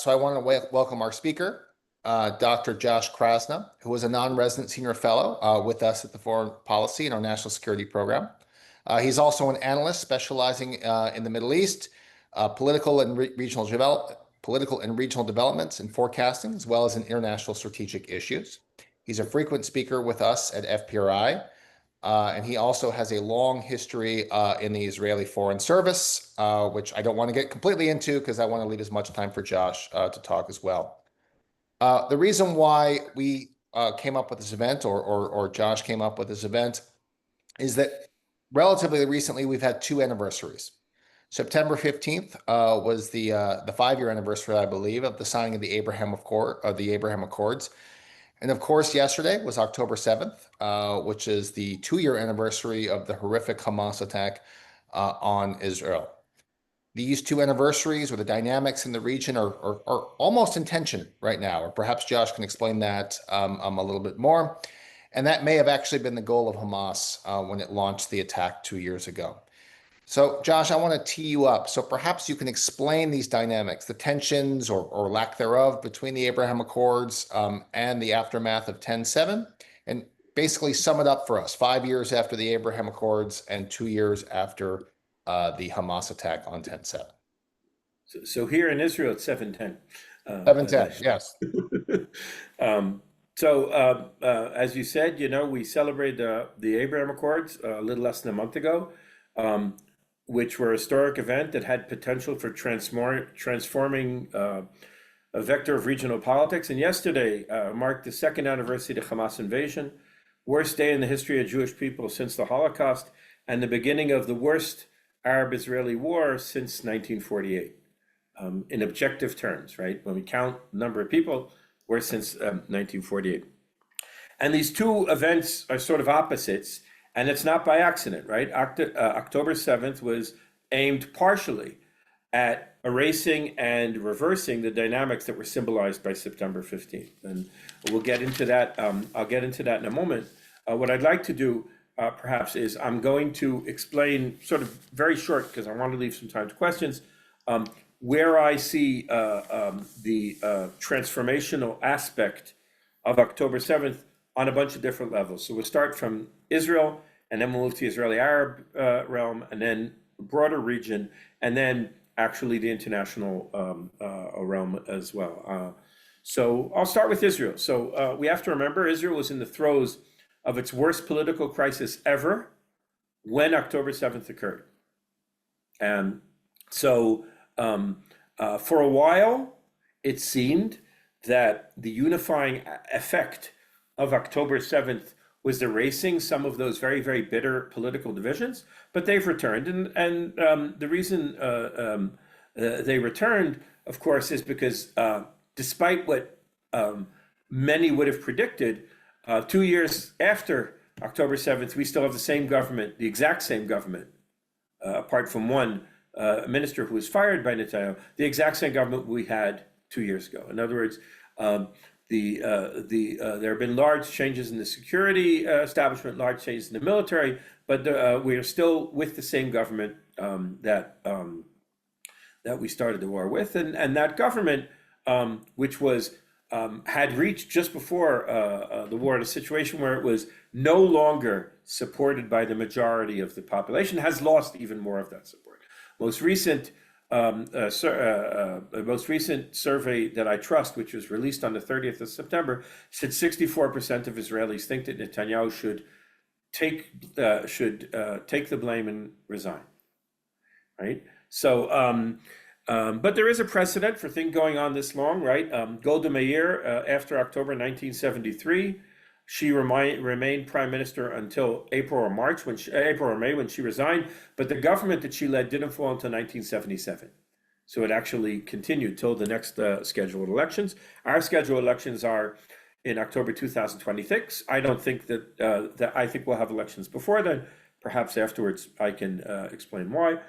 So I want to welcome our speaker, Dr. Josh Krasna, who is a non-resident senior fellow with us at the Foreign Policy and our National Security Program. He's also an analyst specializing in the Middle East, political and regional developments and forecasting, as well as in international strategic issues. He's a frequent speaker with us at FPRI. And he also has a long history in the Israeli Foreign Service, which I don't want to get completely into because I want to leave as much time for Josh to talk as well. The reason why we came up with this event, or Josh came up with this event, is that relatively recently we've had two anniversaries. September 15th was the 5-year anniversary, I believe, of the signing of the Abraham Accords. And of course, yesterday was October 7th, which is the 2-year anniversary of the horrific Hamas attack on Israel. These two anniversaries or the dynamics in the region are almost in tension right now, or perhaps Josh can explain that a little bit more. And that may have actually been the goal of Hamas when it launched the attack 2 years ago. So, Josh, I want to tee you up. So perhaps you can explain these dynamics, the tensions or lack thereof between the Abraham Accords and the aftermath of 10/7, and basically sum it up for us, 5 years after the Abraham Accords and 2 years after the Hamas attack on 10/7. So here in Israel, it's 7/10. 7/10, yes. As you said, we celebrated the Abraham Accords a little less than a month ago. Which were a historic event that had potential for transforming a vector of regional politics. And yesterday marked the second anniversary of the Hamas invasion, worst day in the history of Jewish people since the Holocaust, and the beginning of the worst Arab-Israeli war since 1948, in objective terms, right? When we count the number of people, worst since 1948. And these two events are sort of opposites. And it's not by accident, right? October 7th was aimed partially at erasing and reversing the dynamics that were symbolized by September 15th. And we'll get into that. I'll get into that in a moment. What I'd like to do, perhaps, is I'm going to explain sort of very short, because I want to leave some time to questions, where I see the transformational aspect of October 7th on a bunch of different levels. So we'll start from Israel, and then we'll move to the Israeli-Arab realm, and then the broader region, and then actually the international realm as well. So I'll start with Israel. So we have to remember Israel was in the throes of its worst political crisis ever when October 7th occurred. And so for a while, it seemed that the unifying effect of October 7th was erasing some of those very, very bitter political divisions, but they've returned. And the reason they returned, of course, is because despite what many would have predicted, 2 years after October 7th, we still have the same government, the exact same government, apart from one minister who was fired by Netanyahu, the exact same government we had 2 years ago. In other words, there have been large changes in the security establishment, large changes in the military, but we are still with the same government that we started the war with, and that government, which was had reached just before the war a situation where it was no longer supported by the majority of the population, has lost even more of that support. Most recent survey that I trust, which was released on the 30th of September, said 64% of Israelis think that Netanyahu should take the blame and resign. Right. So, but there is a precedent for things going on this long, right? Golda Meir, after October 1973, she remained prime minister until April or May when she resigned, but the government that she led didn't fall until 1977. So it actually continued till the next scheduled elections. Our scheduled elections are in October 2026. I don't think that I think we'll have elections before then. Perhaps afterwards I can explain why.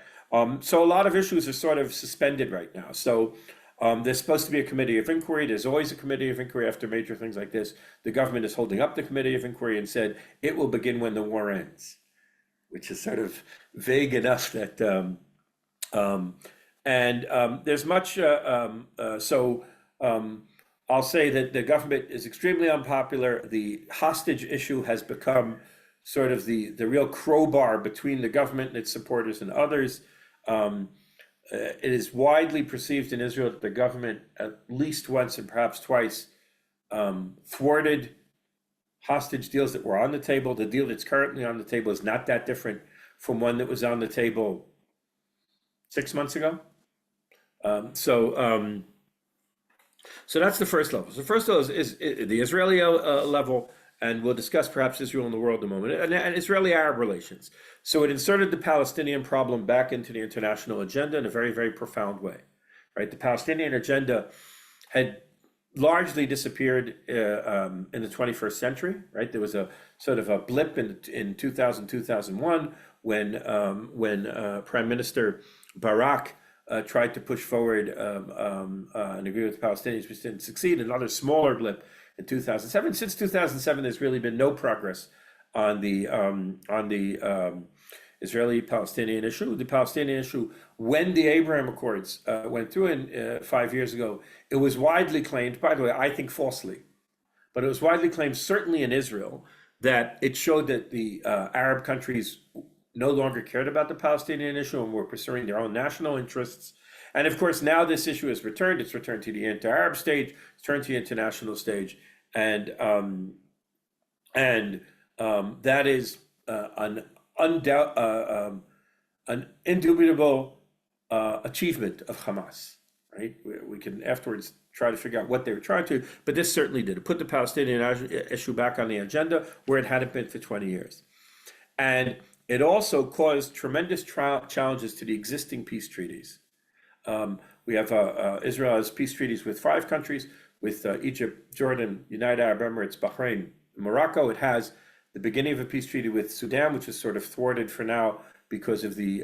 So a lot of issues are sort of suspended right now. So there's supposed to be a committee of inquiry. There's always a committee of inquiry after major things like this. The government is holding up the committee of inquiry and said it will begin when the war ends, which is sort of vague enough that And there's much, I'll say that the government is extremely unpopular. The hostage issue has become sort of the real crowbar between the government and its supporters and others. It is widely perceived in Israel that the government, at least once and perhaps twice, thwarted hostage deals that were on the table. The deal that's currently on the table is not that different from one that was on the table 6 months ago. So that's the first level. So the first level is the Israeli level, and we'll discuss perhaps Israel and the world in a moment, and Israeli-Arab relations. So it inserted the Palestinian problem back into the international agenda in a very, very profound way, right? The Palestinian agenda had largely disappeared in the 21st century, right? There was a sort of a blip in 2000, 2001 when Prime Minister Barak tried to push forward an agreement with the Palestinians, which didn't succeed. Another smaller blip in 2007. Since 2007, there's really been no progress on the Israeli-Palestinian issue. The Palestinian issue, when the Abraham Accords went through 5 years ago, it was widely claimed, by the way, I think falsely, but it was widely claimed, certainly in Israel, that it showed that the Arab countries no longer cared about the Palestinian issue and were pursuing their own national interests. And of course, now this issue has returned. It's returned to the anti-Arab stage, it's turned to the international stage, and that is an indubitable achievement of Hamas, right? We can afterwards try to figure out what they were trying to, but this certainly did. It put the Palestinian issue back on the agenda where it hadn't been for 20 years. And it also caused tremendous challenges to the existing peace treaties. We have Israel has peace treaties with 5 countries, with Egypt, Jordan, United Arab Emirates, Bahrain, Morocco. It has the beginning of a peace treaty with Sudan, which is sort of thwarted for now because of the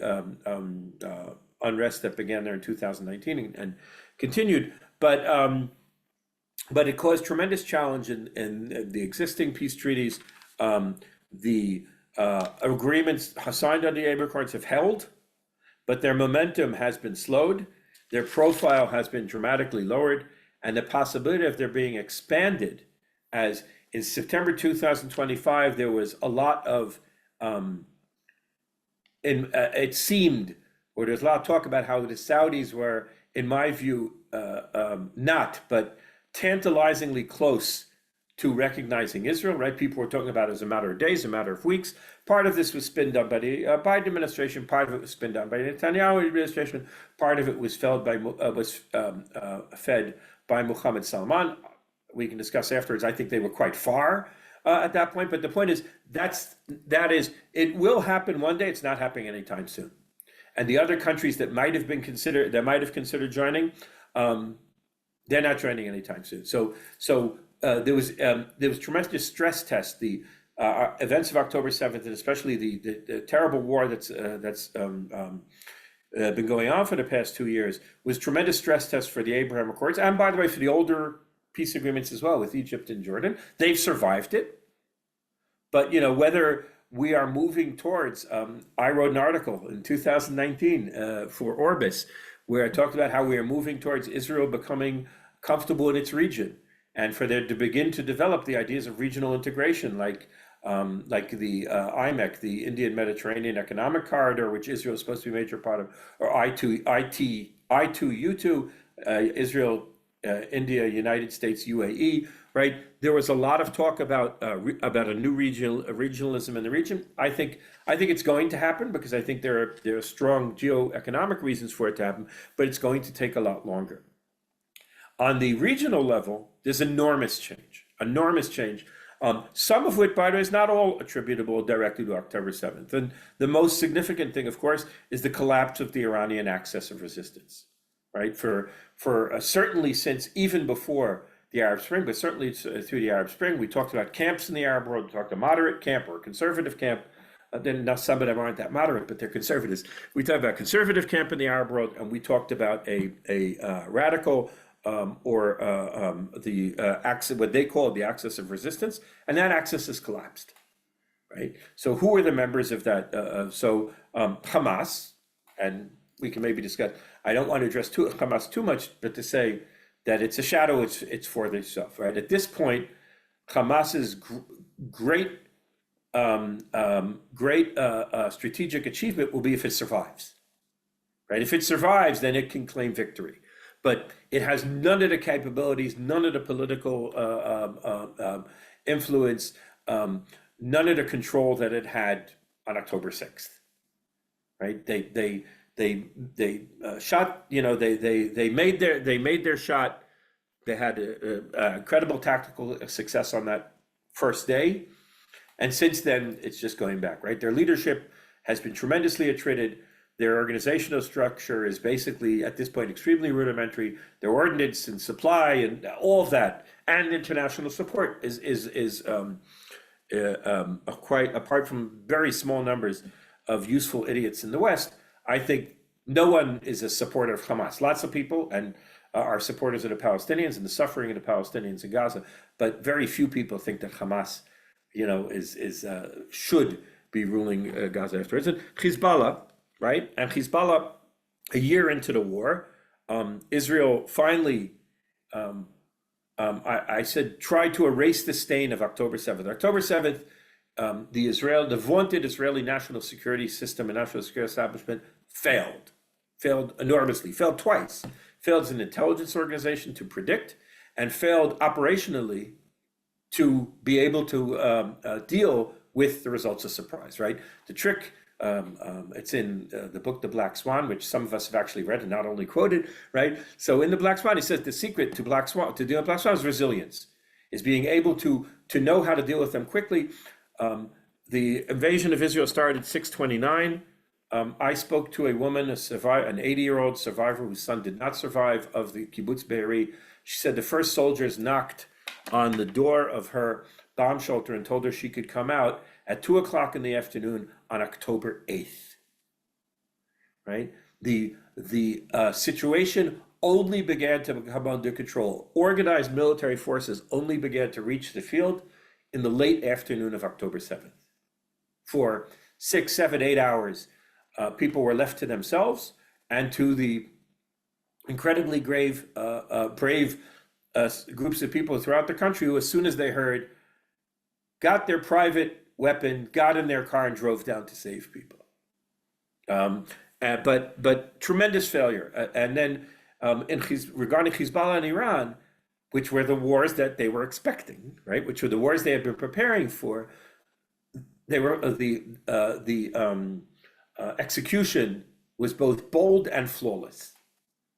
unrest that began there in 2019 and continued. But it caused tremendous challenge in the existing peace treaties. The agreements signed under the Abraham Accords have held, but their momentum has been slowed. Their profile has been dramatically lowered, and the possibility of their being expanded, as in September 2025, there was a lot of, it seemed, or there's a lot of talk about how the Saudis were, in my view, not, but tantalizingly close to recognizing Israel, right? People were talking about it as a matter of days, a matter of weeks. Part of this was spun down by the Biden administration. Part of it was spun down by the Netanyahu administration. Part of it was fed by Mohammed Salman. We can discuss afterwards. I think they were quite far at that point. But the point is, it will happen one day. It's not happening anytime soon. And the other countries that might have considered joining, they're not joining anytime soon. So there was tremendous stress test. The events of October 7th, and especially the terrible war that's been going on for the past 2 years, was tremendous stress test for the Abraham Accords, and by the way, for the older peace agreements as well with Egypt and Jordan. They've survived it, but whether we are moving towards. I wrote an article in 2019 for Orbis where I talked about how we are moving towards Israel becoming comfortable in its region, and for there to begin to develop the ideas of regional integration, like the IMEC, the Indian Mediterranean Economic Corridor, which Israel is supposed to be a major part of, or I2U2, Israel, India, United States, UAE, right? There was a lot of talk about a new regionalism in the region. I think it's going to happen because I think there are strong geoeconomic reasons for it to happen, but it's going to take a lot longer. On the regional level, there's enormous change, some of which, by the way, is not all attributable directly to October 7th. And the most significant thing, of course, is the collapse of the Iranian axis of resistance, right? For certainly since even before the Arab Spring, but certainly through the Arab Spring, we talked about camps in the Arab world. We talked a moderate camp or a conservative camp. Then now some of them aren't that moderate, but they're conservatives. We talked about conservative camp in the Arab world, and we talked about a radical the axis, what they call the axis of resistance, and that axis has collapsed, right? So who are the members of that? Hamas, and we can maybe discuss. I don't want to address Hamas too much, but to say that it's a shadow, it's for itself, right? At this point, Hamas's great strategic achievement will be if it survives, right? If it survives, then it can claim victory. But it has none of the capabilities, none of the political influence, none of the control that it had on October 6th, right? They shot, they made their shot. They had a incredible tactical success on that first day. And since then, it's just going back, right? Their leadership has been tremendously attrited. Their organizational structure is basically, at this point, extremely rudimentary. Their ordnance and supply and all of that, and international support is quite, apart from very small numbers of useful idiots in the West. I think no one is a supporter of Hamas. Lots of people and are supporters of the Palestinians and the suffering of the Palestinians in Gaza, but very few people think that Hamas, should be ruling Gaza afterwards. And Hezbollah, right? And Hezbollah, a year into the war, Israel finally, I said, tried to erase the stain of October 7th. October 7th, the vaunted Israeli national security system and national security establishment failed enormously, failed twice, failed as an intelligence organization to predict, and failed operationally to be able to deal with the results of surprise, right? The trick, it's in the book, The Black Swan, which some of us have actually read and not only quoted, right? So in The Black Swan, he says the secret to deal with Black Swan is resilience, is being able to know how to deal with them quickly. The invasion of Israel started 6/29. I spoke to a woman, an 80-year-old survivor whose son did not survive, of the kibbutz Be'eri. She said the first soldiers knocked on the door of her bomb shelter and told her she could come out at 2:00 in the afternoon on October 8th, right? The situation only began to come under control. Organized military forces only began to reach the field in the late afternoon of October 7th. For 6, 7, 8 hours, people were left to themselves and to the incredibly brave groups of people throughout the country who, as soon as they heard, got their private weapon, got in their car and drove down to save people. But tremendous failure. And then regarding Hezbollah and Iran, which were the wars that they were expecting, right? Which were the wars they had been preparing for, they were the execution was both bold and flawless,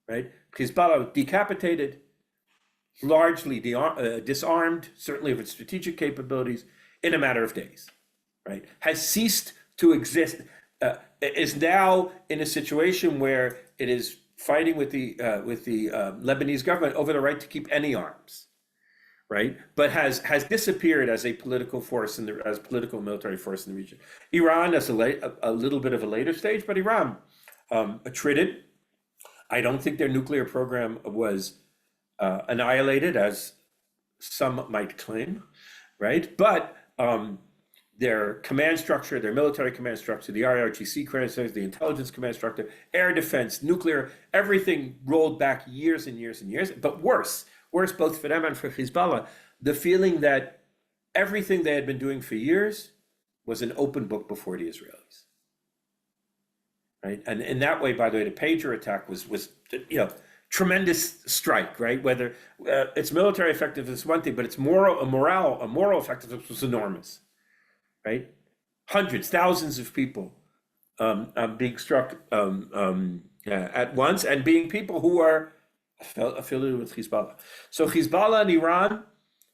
right? Hezbollah decapitated, largely disarmed, certainly of its strategic capabilities, in a matter of days, right? Has ceased to exist, is now in a situation where it is fighting with the Lebanese government over the right to keep any arms, right? But has disappeared as a political force as political military force in the region. Iran is a little bit of a later stage, but Iran attrited. I don't think their nuclear program was annihilated, as some might claim, right? But their command structure, their military command structure, the RRGC command structure, the intelligence command structure, air defense, nuclear, everything rolled back years and years and years. But worse both for them and for Hezbollah, the feeling that everything they had been doing for years was an open book before the Israelis, right? And in that way, by the way, the pager attack was tremendous strike, right? Whether its military effectiveness is one thing, but its moral effectiveness was enormous, right? Hundreds, thousands of people being struck at once, and being people who are affiliated with Hezbollah. So Hezbollah and Iran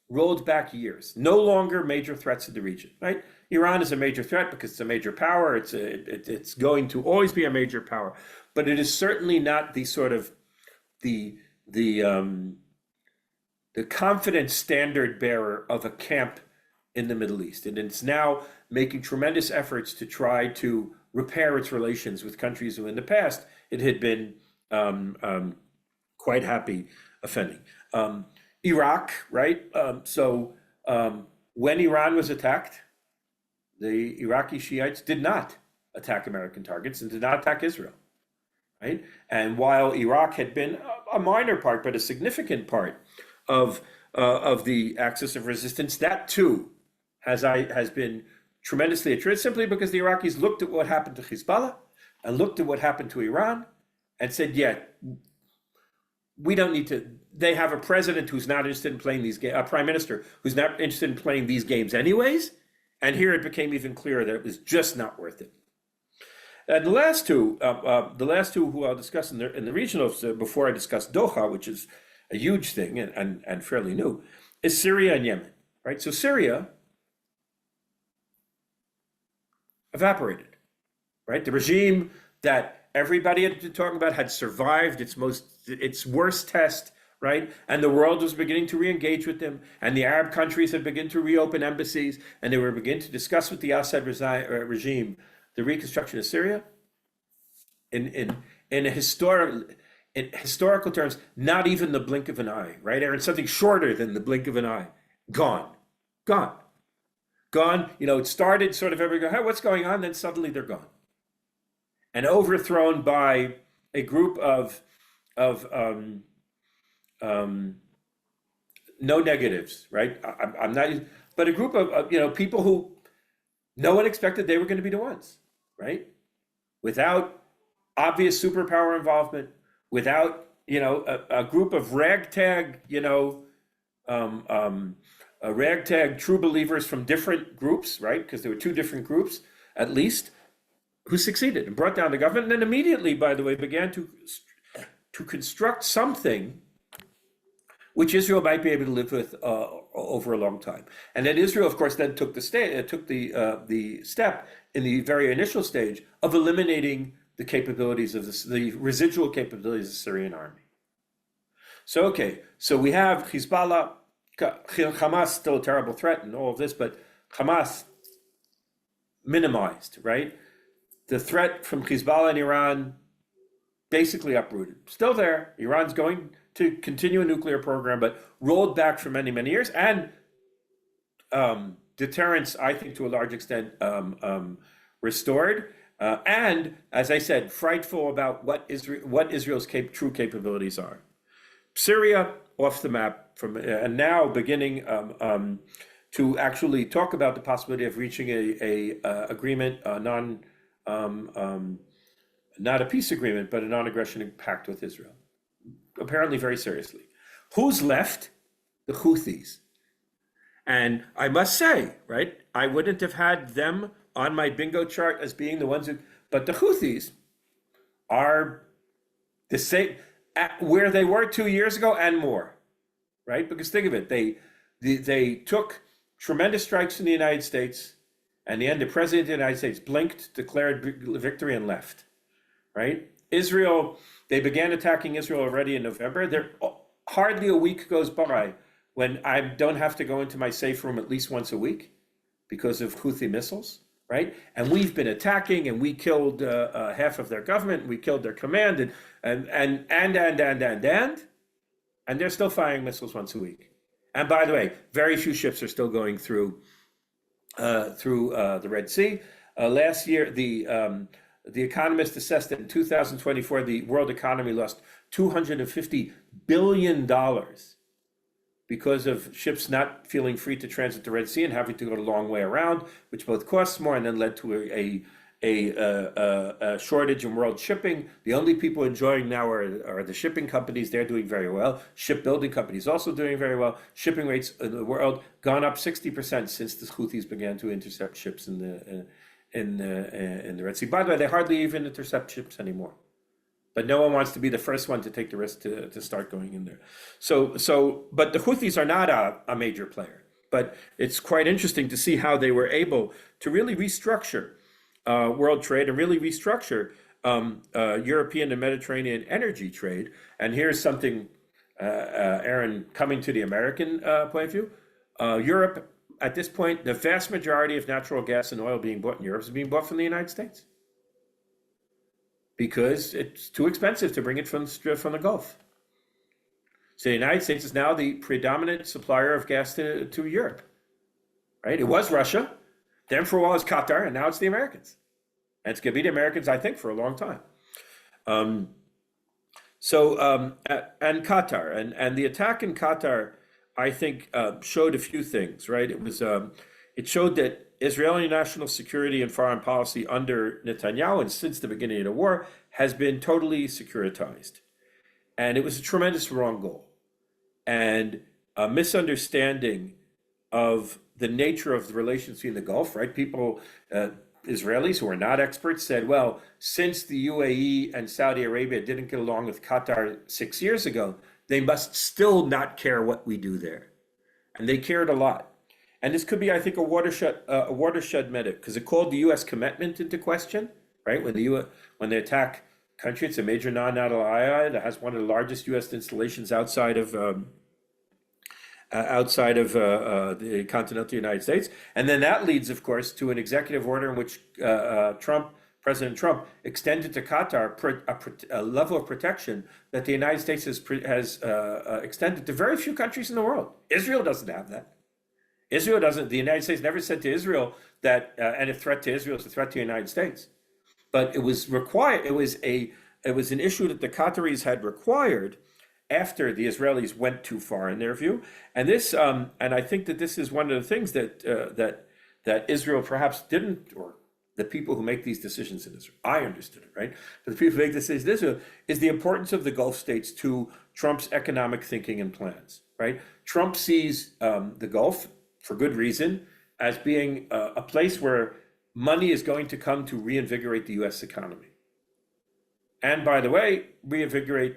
rolled back years, no longer major threats in the region, right? Iran is a major threat because it's a major power. It's going to always be a major power, but it is certainly not the sort of the confident standard bearer of a camp in the Middle East. And it's now making tremendous efforts to try to repair its relations with countries who in the past it had been quite happy offending. Iraq, right? So when Iran was attacked, the Iraqi Shiites did not attack American targets and did not attack Israel, right? And while Iraq had been a minor part, but a significant part of the axis of resistance, that too has been tremendously attributed simply because the Iraqis looked at what happened to Hezbollah and looked at what happened to Iran and said, yeah, we don't need to. They have a president who's not interested in playing these games, a prime minister who's not interested in playing these games anyways. And here it became even clearer that it was just not worth it. And the last two who I'll discuss in the regionals before I discuss Doha, which is a huge thing and fairly new, is Syria and Yemen, right? So Syria evaporated, right? The regime that everybody had been talking about had survived its worst test, right? And the world was beginning to re-engage with them, and the Arab countries had begun to reopen embassies, and they were beginning to discuss with the Assad regime the reconstruction of Syria. In historical terms, not even the blink of an eye, right, Aaron? Something shorter than the blink of an eye. Gone. It started sort of everybody go, hey, what's going on? Then suddenly they're gone. And overthrown by a group of no negatives, right? I'm not, but a group of people who no one expected they were going to be the ones, right? Without obvious superpower involvement, without a group of ragtag ragtag true believers from different groups, right? Because there were two different groups at least who succeeded and brought down the government, and then immediately, by the way, began to construct something which Israel might be able to live with over a long time. And then Israel, of course, then took the step in the very initial stage of eliminating the capabilities of the residual capabilities of the Syrian army. So we have Hezbollah, Hamas still a terrible threat and all of this, but Hamas minimized, right? The threat from Hezbollah and Iran basically uprooted. Still there. Iran's going to continue a nuclear program, but rolled back for many, many years. And deterrence, I think, to a large extent, restored. And as I said, frightful about what Israel's true capabilities are. Syria off the map and now beginning to actually talk about the possibility of reaching a agreement, not a peace agreement, but a non-aggression pact with Israel. Apparently very seriously. Who's left? The Houthis. And I must say, right, I wouldn't have had them on my bingo chart as being the ones but the Houthis are the same where they were 2 years ago and more, right? Because think of it, they took tremendous strikes in the United States, and in the end, the president of the United States blinked, declared victory, and left, right? Israel, they began attacking Israel already in November. There hardly a week goes by when I don't have to go into my safe room at least once a week because of Houthi missiles, right? And we've been attacking, and we killed half of their government, and we killed their command, and they're still firing missiles once a week. And by the way, very few ships are still going through the Red Sea. Last year, the Economist assessed that in 2024, the world economy lost $250 billion because of ships not feeling free to transit the Red Sea and having to go a long way around, which both costs more and then led to a shortage in world shipping. The only people enjoying now are the shipping companies. They're doing very well. Shipbuilding companies also doing very well. Shipping rates in the world gone up 60% since the Houthis began to intercept ships in the Red Sea. By the way, they hardly even intercept ships anymore. But no one wants to be the first one to take the risk to start going in there. But the Houthis are not a major player. But it's quite interesting to see how they were able to really restructure world trade and really restructure European and Mediterranean energy trade. And here's something, Aaron, coming to the American point of view. Europe, at this point, the vast majority of natural gas and oil being bought in Europe is being bought from the United States because it's too expensive to bring it from the Gulf. So the United States is now the predominant supplier of gas to Europe, right? It was Russia, then for a while it's Qatar, and now it's the Americans. And it's going to be the Americans, I think, for a long time. Um, and Qatar and the attack in Qatar, I think, showed a few things, right? It showed that Israeli national security and foreign policy under Netanyahu and since the beginning of the war has been totally securitized, and it was a tremendous wrong goal and a misunderstanding of the nature of the relations between the Gulf, right? People, Israelis who are not experts said, well, since the UAE and Saudi Arabia didn't get along with Qatar 6 years ago, they must still not care what we do there. And they cared a lot. And this could be, I think, a watershed minute, because it called the U.S. commitment into question, right? When they attack country, it's a major non-NATO ally that has one of the largest U.S. installations outside of the continental United States. And then that leads, of course, to an executive order in which President Trump extended to Qatar a level of protection that the United States has extended to very few countries in the world. Israel doesn't have that. Israel doesn't. The United States never said to Israel that any threat to Israel is a threat to the United States. But it was required. It was an issue that the Qataris had required after the Israelis went too far in their view, and I think that this is one of the things that Israel perhaps didn't, or the people who make these decisions in Israel, I understood it, right? But the people who make decisions in Israel is the importance of the Gulf states to Trump's economic thinking and plans, right? Trump sees the Gulf, for good reason, as being a place where money is going to come to reinvigorate the U.S. economy, and by the way, reinvigorate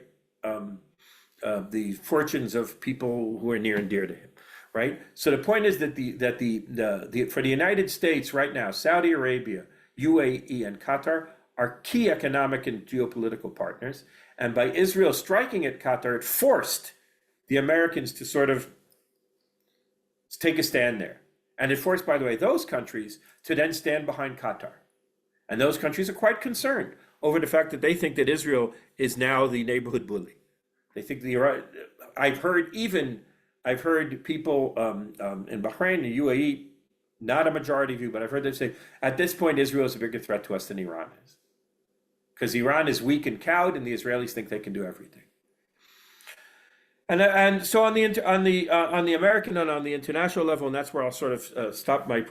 the fortunes of people who are near and dear to him, right? So the point is that for the United States right now, Saudi Arabia, UAE, and Qatar are key economic and geopolitical partners. And by Israel striking at Qatar, it forced the Americans to sort of take a stand there. And it forced, by the way, those countries to then stand behind Qatar. And those countries are quite concerned over the fact that they think that Israel is now the neighborhood bully. They think I've heard people in Bahrain and UAE, not a majority view, but I've heard them say, at this point, Israel is a bigger threat to us than Iran is. Because Iran is weak and cowed, and the Israelis think they can do everything. And so on the American and on the international level, and that's where I'll sort of stop my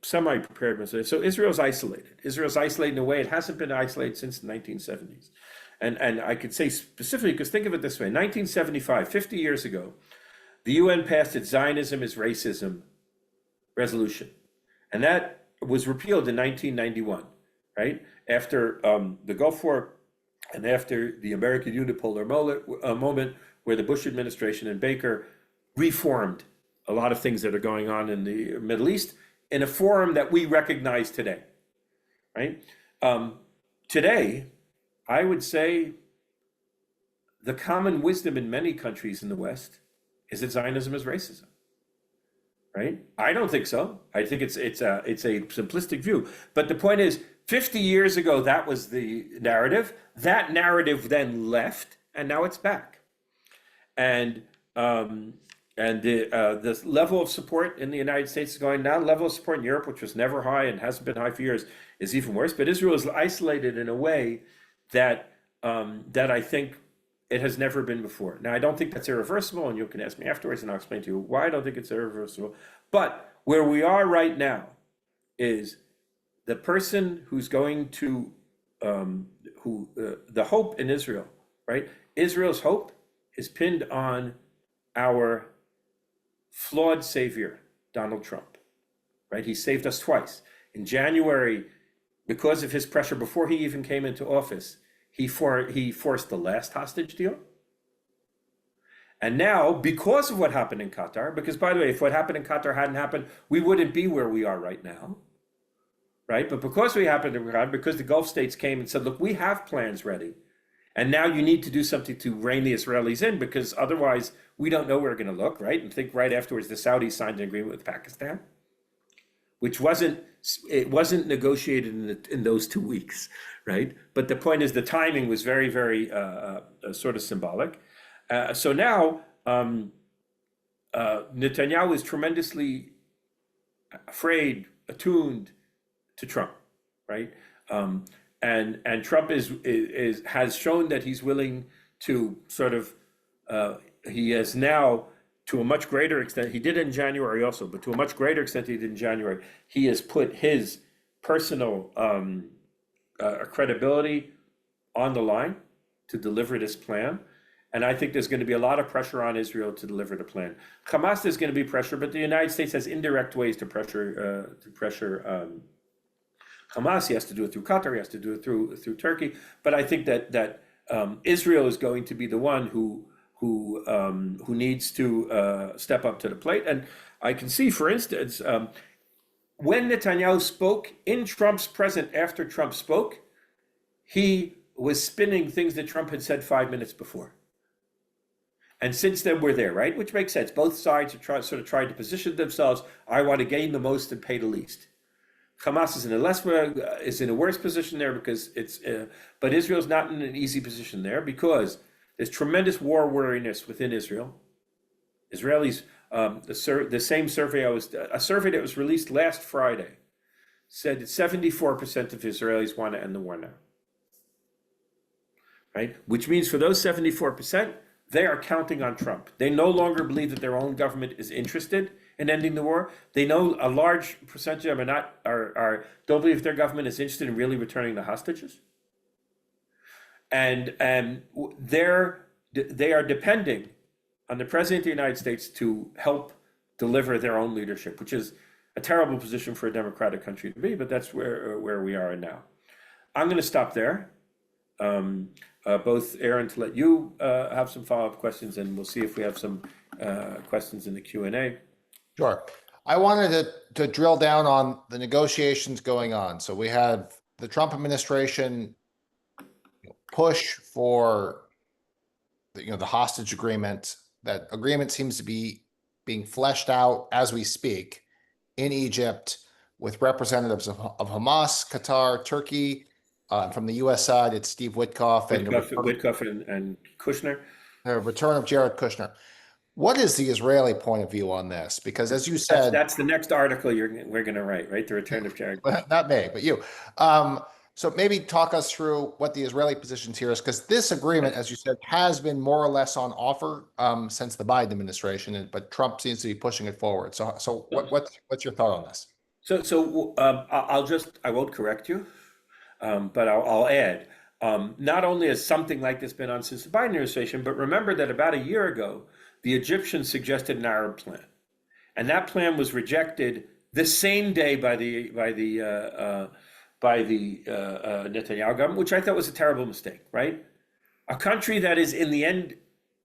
semi-prepared message. So Israel's isolated. Israel's isolated in a way it hasn't been isolated since the 1970s. And I could say specifically, because think of it this way, 1975, 50 years ago, the UN passed its Zionism is Racism resolution. And that was repealed in 1991, right? After the Gulf War and after the American unipolar moment where the Bush administration and Baker reformed a lot of things that are going on in the Middle East in a form that we recognize today, right? Today, I would say the common wisdom in many countries in the West is that Zionism is racism, right? I don't think so. I think it's a simplistic view. But the point is, 50 years ago, that was the narrative. That narrative then left, and now it's back. And the level of support in the United States is going down. Level of support in Europe, which was never high and hasn't been high for years, is even worse. But Israel is isolated in a way that I think it has never been before. Now, I don't think that's irreversible, and you can ask me afterwards, and I'll explain to you why I don't think it's irreversible. But where we are right now is the person who's going to, the hope in Israel, right? Israel's hope is pinned on our flawed savior, Donald Trump, right? He saved us twice. In January, because of his pressure before he even came into office, he forced the last hostage deal. And now, because of what happened in Qatar, because by the way, if what happened in Qatar hadn't happened, we wouldn't be where we are right now, right? But because we happened in Qatar, because the Gulf states came and said, look, we have plans ready. And now you need to do something to rein the Israelis in, because otherwise we don't know where we're going to look, right? And think right afterwards, the Saudis signed an agreement with Pakistan, which wasn't negotiated in those 2 weeks, right? But the point is the timing was very, very sort of symbolic. So now Netanyahu is tremendously afraid, attuned to Trump, right? And Trump has shown that he's willing to sort of he has now, to a much greater extent, he did it in January also, but to a much greater extent he did in January, he has put his personal credibility on the line to deliver this plan. And I think there's going to be a lot of pressure on Israel to deliver the plan. Hamas, there's going to be pressure, but the United States has indirect ways to pressure Hamas. He has to do it through Qatar. He has to do it through Turkey. But I think that Israel is going to be the one who needs to step up to the plate. And I can see, for instance, when Netanyahu spoke in Trump's presence after Trump spoke, he was spinning things that Trump had said 5 minutes before. And since then we're there, right? Which makes sense. Both sides are sort of trying to position themselves. I want to gain the most and pay the least. Hamas is in a worse position there because but Israel's not in an easy position there because there's tremendous war weariness within Israel. Israelis, the same survey a survey that was released last Friday said that 74% of Israelis want to end the war now. Right? Which means for those 74%, they are counting on Trump. They no longer believe that their own government is interested in ending the war. They know a large percentage of them don't believe their government is interested in really returning the hostages. And they are depending on the President of the United States to help deliver their own leadership, which is a terrible position for a democratic country to be, but that's where we are now. I'm going to stop there. Both Aaron, to let you have some follow-up questions, and we'll see if we have some questions in the Q&A. Sure. I wanted to drill down on the negotiations going on. So we have the Trump administration push for the hostage agreement. That agreement seems to be being fleshed out as we speak in Egypt with representatives of Hamas, Qatar, Turkey. From the U.S. side, it's Steve Witkoff and Kushner. The return of Jared Kushner. What is the Israeli point of view on this? Because as you said, that's the next article we're going to write, right? The return of Jared. Not me, but you. So maybe talk us through what the Israeli positions here is, because this agreement, as you said, has been more or less on offer since the Biden administration, but Trump seems to be pushing it forward. So what's your thought on this? I won't correct you, but I'll add. Not only has something like this been on since the Biden administration, but remember that about a year ago, the Egyptians suggested an Arab plan, and that plan was rejected the same day by the Netanyahu government, which I thought was a terrible mistake. Right, a country that is in the end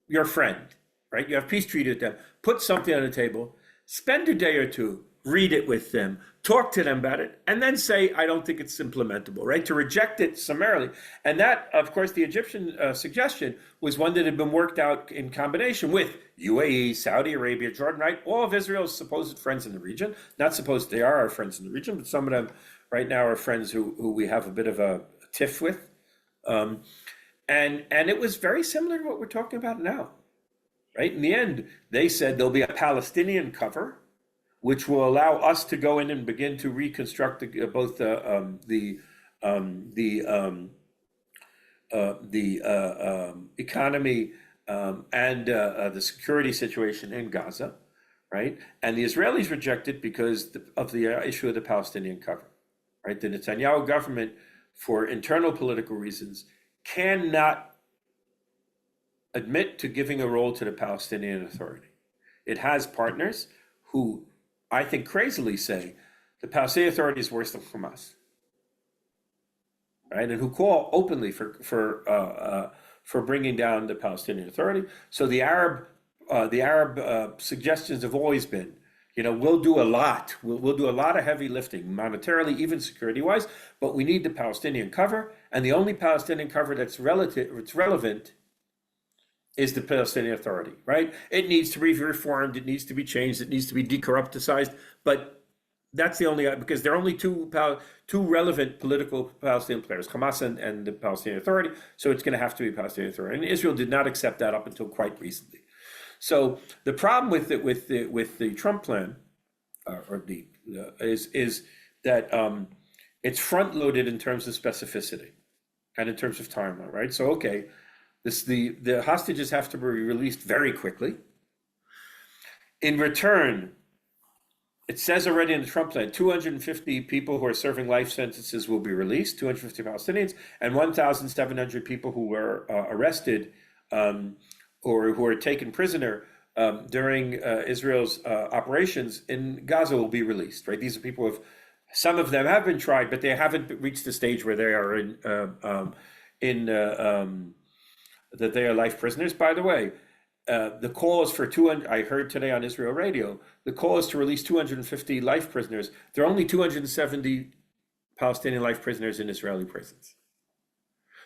your friend, right? You have peace treaty with them. Put something on the table, spend a day or two, read it with them, talk to them about it, and then say, I don't think it's implementable, right? To reject it summarily. And that, of course, the Egyptian suggestion was one that had been worked out in combination with UAE, Saudi Arabia, Jordan, right? All of Israel's supposed friends in the region. Not supposed they are our friends in the region, but some of them right now are friends who we have a bit of a tiff with. And it was very similar to what we're talking about now, right? In the end, they said there'll be a Palestinian cover, which will allow us to go in and begin to reconstruct both the economy and the security situation in Gaza, right? And the Israelis rejected because of the issue of the Palestinian cover, right? The Netanyahu government, for internal political reasons, cannot admit to giving a role to the Palestinian Authority. It has partners who, I think, crazily say the Palestinian Authority is worse than Hamas, right? And who call openly for bringing down the Palestinian Authority. So the Arab suggestions have always been, we'll do a lot. We'll do a lot of heavy lifting, monetarily, even security-wise, but we need the Palestinian cover, and the only Palestinian cover that's relevant is the Palestinian Authority, right? It needs to be reformed, it needs to be changed, it needs to be decorrupticized, but that's the only, because there are only two relevant political Palestinian players, Hamas and the Palestinian Authority, so it's going to have to be Palestinian Authority. And Israel did not accept that up until quite recently. So the problem with the Trump plan, is that it's front loaded in terms of specificity and in terms of timeline, right? So, okay, the hostages have to be released very quickly. In return, it says already in the Trump plan, 250 people who are serving life sentences will be released, 250 Palestinians, and 1,700 people who were arrested or who are taken prisoner during Israel's operations in Gaza will be released, right? These are people who have, some of them have been tried, but they haven't reached the stage where they are that they are life prisoners. By the way, the call is for 200. I heard today on Israel radio, the call is to release 250 life prisoners. There are only 270 Palestinian life prisoners in Israeli prisons.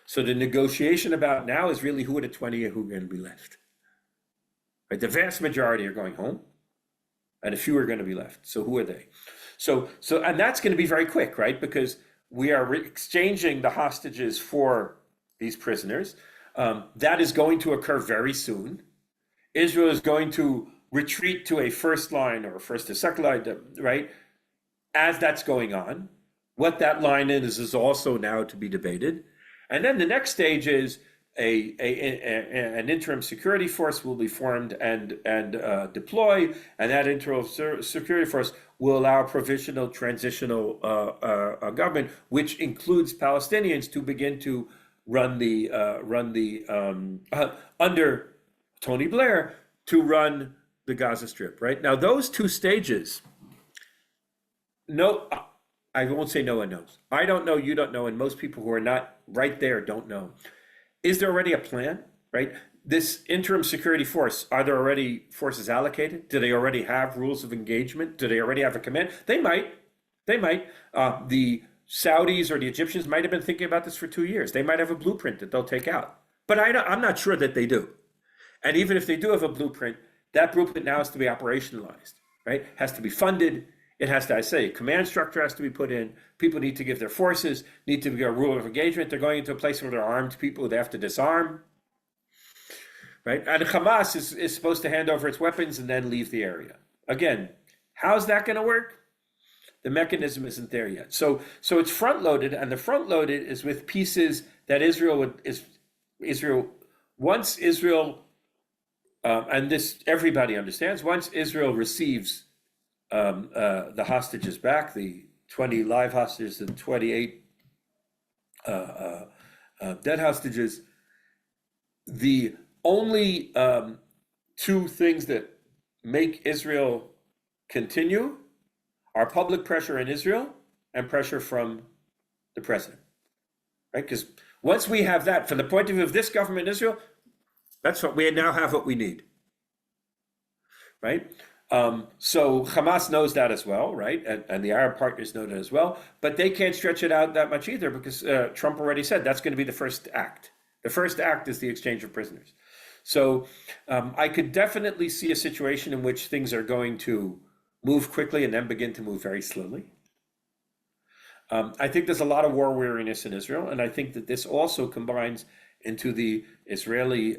So the negotiation about now is really who are the 20 who are going to be left. Right? The vast majority are going home, and a few are going to be left. So who are they? So and that's going to be very quick, right? Because we are exchanging the hostages for these prisoners. That is going to occur very soon. Israel is going to retreat to a first line or first to second line, right? As that's going on, what that line is also now to be debated. And then the next stage is an interim security force will be formed and deploy, and that interim security force will allow provisional transitional government, which includes Palestinians, to begin to run under Tony Blair to run the Gaza Strip. Right now, those two stages. No, I won't say no one knows. I don't know, you don't know, and most people who are not right there don't know. Is there already a plan, right? This interim security force, are there already forces allocated? Do they already have rules of engagement? Do they already have a command? They might. The Saudis or the Egyptians might have been thinking about this for 2 years. They might have a blueprint that they'll take out. But I'm not sure that they do. And even if they do have a blueprint, that blueprint now has to be operationalized, right? Has to be funded. It has to, I say, command structure has to be put in. People need to give their forces, need to get a rule of engagement. They're going into a place where there are armed people they have to disarm, right? And Hamas is supposed to hand over its weapons and then leave the area. Again, how's that going to work? The mechanism isn't there yet. So it's front loaded, and the front loaded is with pieces that once Israel, and this everybody understands, once Israel receives the hostages back, the 20 live hostages and 28 dead hostages, the only two things that make Israel continue are public pressure in Israel and pressure from the president, right? Because once we have that, from the point of view of this government in Israel, that's what we now have, what we need, right? So Hamas knows that as well, right? And the Arab partners know that as well, but they can't stretch it out that much either, because Trump already said that's going to be the first act. The first act is the exchange of prisoners. So I could definitely see a situation in which things are going to move quickly and then begin to move very slowly. I think there's a lot of war weariness in Israel, and I think that this also combines into the Israeli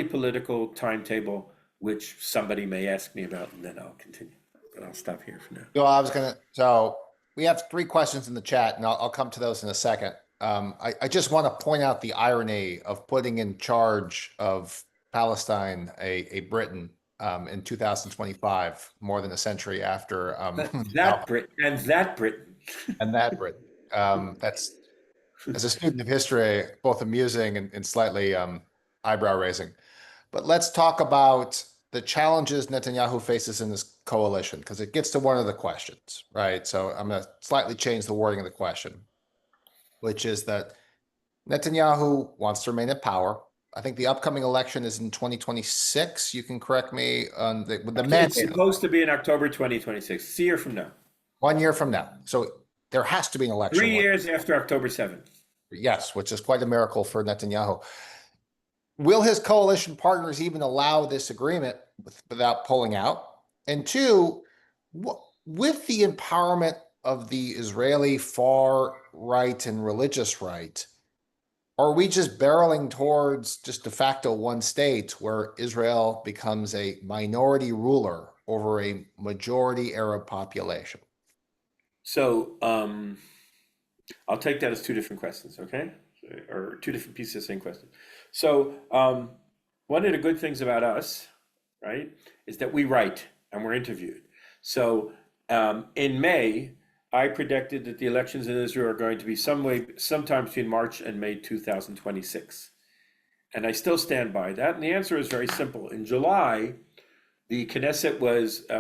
political timetable, which somebody may ask me about, and then I'll continue. But I'll stop here for now. So we have 3 questions in the chat, and I'll come to those in a second. I just want to point out the irony of putting in charge of Palestine a Briton in 2025, more than a century after that Britain. That's, as a student of history, both amusing and slightly eyebrow raising. But let's talk about the challenges Netanyahu faces in this coalition, because it gets to one of the questions, right? So I'm going to slightly change the wording of the question, which is that Netanyahu wants to remain in power. I think the upcoming election is in 2026. You can correct me on the mandate. It's supposed to be in October 2026. It's a year from now. 1 year from now. So there has to be an election. 3 years after October 7th. Yes, which is quite a miracle for Netanyahu. Will his coalition partners even allow this agreement without pulling out? And 2, with the empowerment of the Israeli far right and religious right, are we just barreling towards just de facto one state where Israel becomes a minority ruler over a majority Arab population? So I'll take that as two different questions, okay? Or two different pieces of the same question. So, one of the good things about us, right, is that we write and we're interviewed. So, in May, I predicted that the elections in Israel are going to be sometime between March and May 2026. And I still stand by that. And the answer is very simple. In July, the Knesset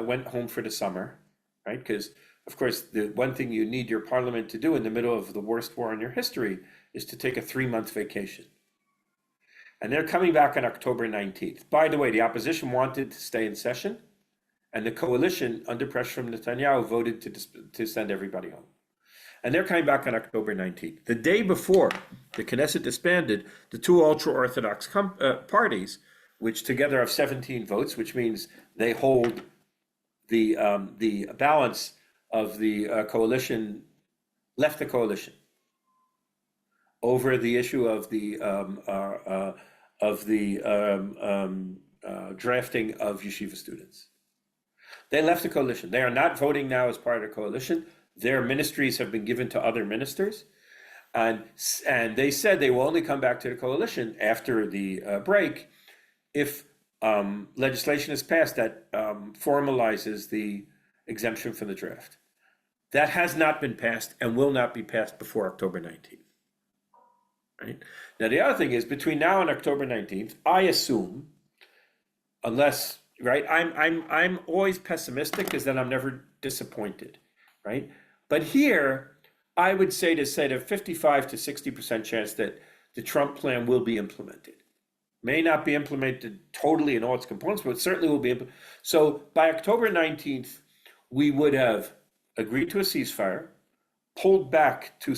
went home for the summer, right? Because, of course, the one thing you need your parliament to do in the middle of the worst war in your history is to take a 3-month vacation. And they're coming back on October 19th. By the way, the opposition wanted to stay in session, and the coalition, under pressure from Netanyahu, voted to send everybody home. And they're coming back on October 19th. The day before the Knesset disbanded, the two ultra-Orthodox parties, which together have 17 votes, which means they hold the balance of the coalition, left the coalition over the issue of the drafting of yeshiva students. They left the coalition. They are not voting now as part of the coalition. Their ministries have been given to other ministers. And they said they will only come back to the coalition after the break if legislation is passed that formalizes the exemption from the draft. That has not been passed and will not be passed before October 19th. Right? Now, the other thing is, between now and October 19th, I assume, unless, right, I'm always pessimistic because then I'm never disappointed, right? But here, I would say to 55 to 60% chance that the Trump plan will be implemented. May not be implemented totally in all its components, but it certainly will be implemented. So by October 19th, we would have agreed to a ceasefire, pulled back to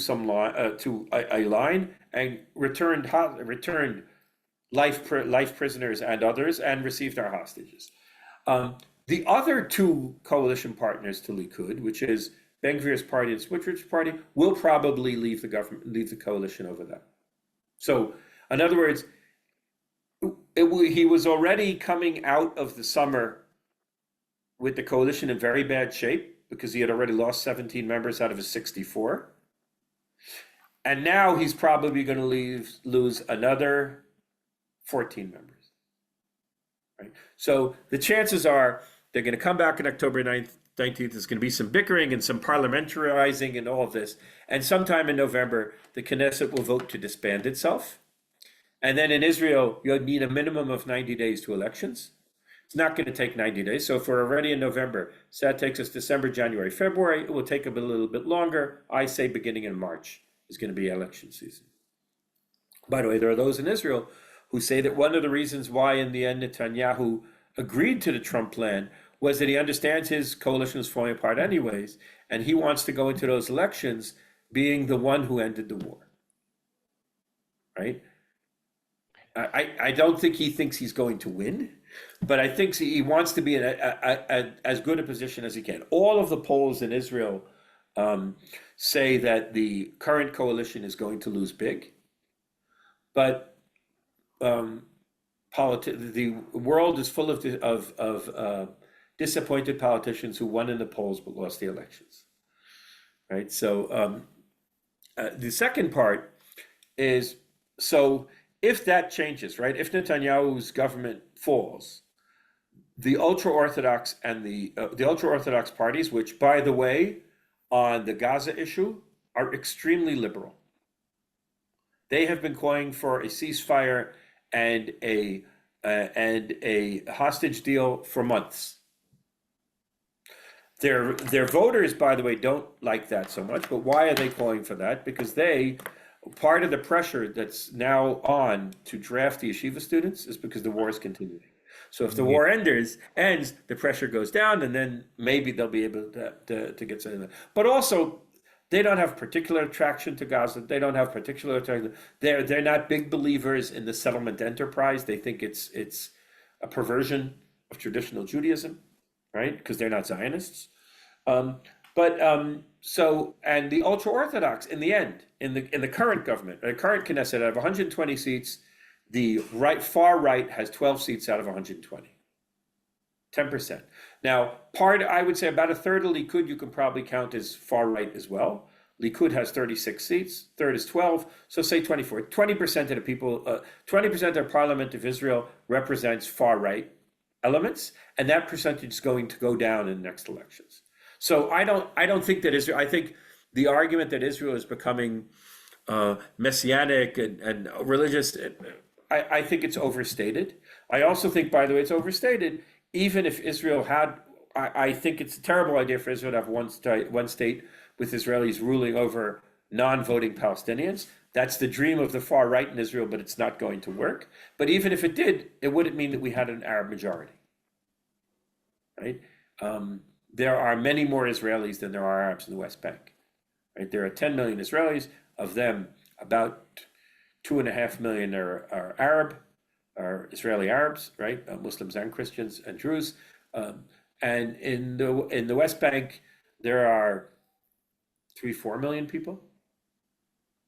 a line, and returned life prisoners and others, and received our hostages. The other two coalition partners to Likud, which is Ben-Gvir's party and Smotrich's party, will probably leave the coalition over that. So, in other words, he was already coming out of the summer with the coalition in very bad shape because he had already lost 17 members out of his 64. And now he's probably going to lose another 14 members. Right? So the chances are they're going to come back on October 19th. There's going to be some bickering and some parliamentarizing and all of this. And sometime in November, the Knesset will vote to disband itself. And then in Israel, you'll need a minimum of 90 days to elections. It's not going to take 90 days. So if we're already in November, so that takes us December, January, February. It will take a little bit longer. I say beginning in March is going to be election season. By the way, there are those in Israel who say that one of the reasons why in the end Netanyahu agreed to the Trump plan was that he understands his coalition is falling apart anyways, and he wants to go into those elections being the one who ended the war. Right? I don't think he thinks he's going to win, but I think he wants to be in as good a position as he can. All of the polls in Israel say that the current coalition is going to lose big, but the world is full of disappointed politicians who won in the polls but lost the elections. Right. So the second part is, so if that changes, right, if Netanyahu's government falls, the ultra-Orthodox and the ultra-Orthodox parties, which, by the way, on the Gaza issue, are extremely liberal. They have been calling for a ceasefire and a hostage deal for months. Their voters, by the way, don't like that so much. But why are they calling for that? Because part of the pressure that's now on to draft the yeshiva students is because the war is continuing. So if the war ends, the pressure goes down, and then maybe they'll be able to get something. But also, they don't have particular attraction to Gaza. They don't have particular attraction. They're not big believers in the settlement enterprise. They think it's a perversion of traditional Judaism, right? Because they're not Zionists. So the ultra-Orthodox in the end, in the current government, the current Knesset, out of 120 seats, the far right has 12 seats out of 120. 10%. Now, I would say about a third of Likud you can probably count as far right as well, Likud has 36 seats, third is 12, so say 24. 20% of the people, 20% of the parliament of Israel represents far-right elements, and that percentage is going to go down in the next elections. So I don't think that Israel, I think the argument that Israel is becoming messianic and religious, I think it's overstated. I also think, by the way, it's overstated, even if Israel had, I think it's a terrible idea for Israel to have one state with Israelis ruling over non-voting Palestinians. That's the dream of the far right in Israel, but it's not going to work. But even if it did, it wouldn't mean that we had an Arab majority, right? There are many more Israelis than there are Arabs in the West Bank, right? There are 10 million Israelis. Of them, about 2.5 million are Arab, are Israeli Arabs, right? Muslims and Christians and Druze. And in the West Bank, there are 3-4 million people,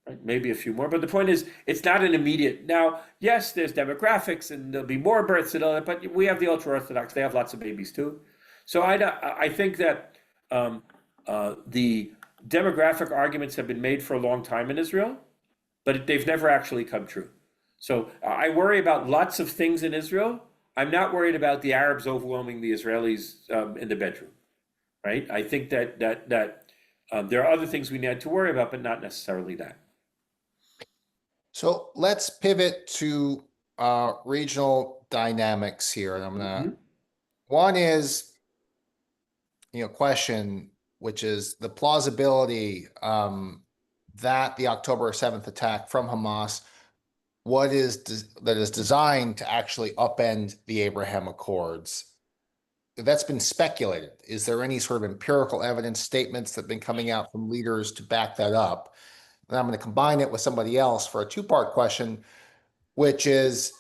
right? Maybe a few more. But the point is, it's not an immediate. Now, yes, there's demographics and there'll be more births and all that, but we have the ultra-Orthodox. They have lots of babies too. So I think that the demographic arguments have been made for a long time in Israel, but they've never actually come true. So I worry about lots of things in Israel. I'm not worried about the Arabs overwhelming the Israelis in the bedroom, right? I think that there are other things we need to worry about, but not necessarily that. So let's pivot to regional dynamics here. And I'm gonna, one is, question, which is the plausibility that the October 7th attack from Hamas, that is designed to actually upend the Abraham Accords. That's been speculated. Is there any sort of empirical evidence, statements that have been coming out from leaders to back that up? And I'm going to combine it with somebody else for a two-part question, which is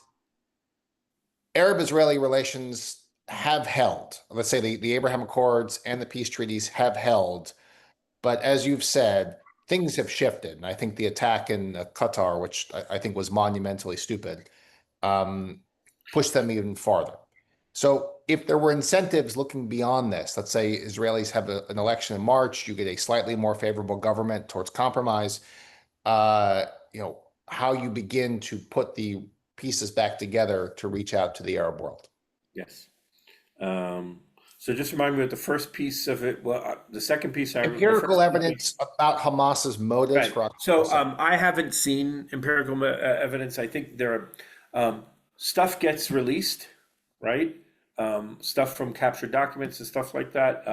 Arab-Israeli relations have held. Let's say the Abraham Accords and the peace treaties have held. But as you've said, things have shifted. And I think the attack in Qatar, which I think was monumentally stupid, pushed them even farther. So if there were incentives looking beyond this, let's say Israelis have an election in March, you get a slightly more favorable government towards compromise, how you begin to put the pieces back together to reach out to the Arab world. Yes. So just remind me of the first piece of it. Well, the second piece, empirical evidence about Hamas's motives. Right. So I haven't seen empirical evidence. I think there are stuff gets released, right? Stuff from captured documents and stuff like that,